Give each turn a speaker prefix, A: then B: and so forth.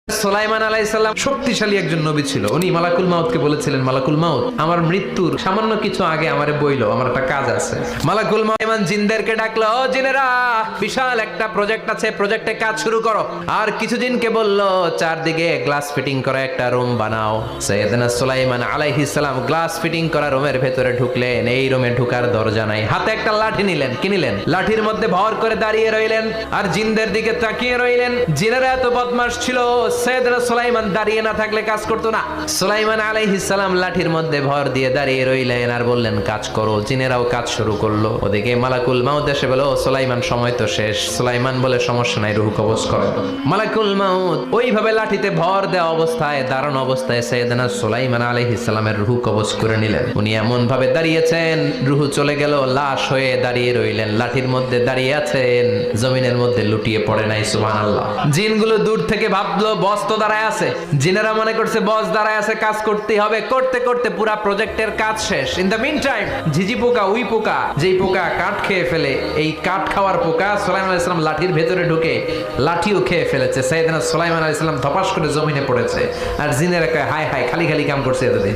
A: সুলাইমান আলাইহিস সালাম শক্তিশালী একজন নবী ছিল। উনি মালাকুল মাউতকে বলেছিলেন, মালাকুল মাউত, আমার মৃত্যুর সামান্য কিছু আগে আমারে বইলো, আমার একটা কাজ আছে। মালাকুল মাউত জিনদেরকে ডাকলো, ও জিনেরা, বিশাল একটা প্রজেক্ট আছে, প্রজেক্টে কাজ শুরু করো। আর কিছু জিনকে বললো, চারদিকে গ্লাস ফিটিং করা একটা রুম বানাও। সাইয়েদনা সুলাইমান আলাইহিস সালাম গ্লাস ফিটিং করা রুমের ভেতরে ঢুকলেন। এই রুমে ঢুকার দরজা নাই, হাতে একটা লাঠি নিলেন। কি নিলেন? লাঠির মধ্যে ভর করে দাঁড়িয়ে রইলেন আর জিনদের দিকে তাকিয়ে রইলেন। জিনেরা এত বদমাশ ছিল, সাইয়েদনা সুলাইমান দাঁড়িয়ে না থাকলে কাজ করতো না। সুলাইমান আলাইহিস সালাম লাঠির মধ্যে ভর দিয়ে দাঁড়িয়ে রইলেন আর বললেন, কাজ করো। জিনেরাও কাজ শুরু করলো। ওদিকে মালাকুল মাউত এসে বলে, ও সুলাইমান, সময় তো শেষ। সুলাইমান বলে, সমস্যা নাই, রূহ কবজ করো। মালাকুল মাউত ওইভাবে লাঠিতে ভর দেওয়া অবস্থায়, দাঁড়ানো অবস্থায় সাইয়েদনা সুলাইমান আলাইহিস সালামের রূহ কবজ করে নিলেন। উনি এমন ভাবে দাঁড়িয়েছেন, রূহ চলে গেল, লাশ হয়ে দাঁড়িয়ে রইলেন। লাঠির মধ্যে দাঁড়িয়ে আছেন, জমিনের মধ্যে লুটিয়ে পড়ে নাই। সুবহানাল্লাহ। জিনগুলো দূর থেকে ভাবলো বস তো দাঁড়ায় আছে। জিনেরা মনে করছে বস দাঁড়ায় আছে, কাজ করতেই হবে। করতে করতে পুরা প্রজেক্টের কাজ শেষ। ইন দ্য মিন টাইম ঝিঝি পোকা, উই পোকা, যেই পোকা কাঠ খেয়ে ফেলে, এই কাঠ খাওয়ার পোকা সুলাইমান আলাইহিস সালাম লাঠির ভেতরে ঢুকে লাঠিও খেয়ে ফেলেছে। সাইয়েদনা সুলাইমান আলাইহিস সালাম ধপাস করে জমিনে পড়েছে। আর জিনেরা কয়, হায় হায়, খালি খালি কাম করছে এতদিন।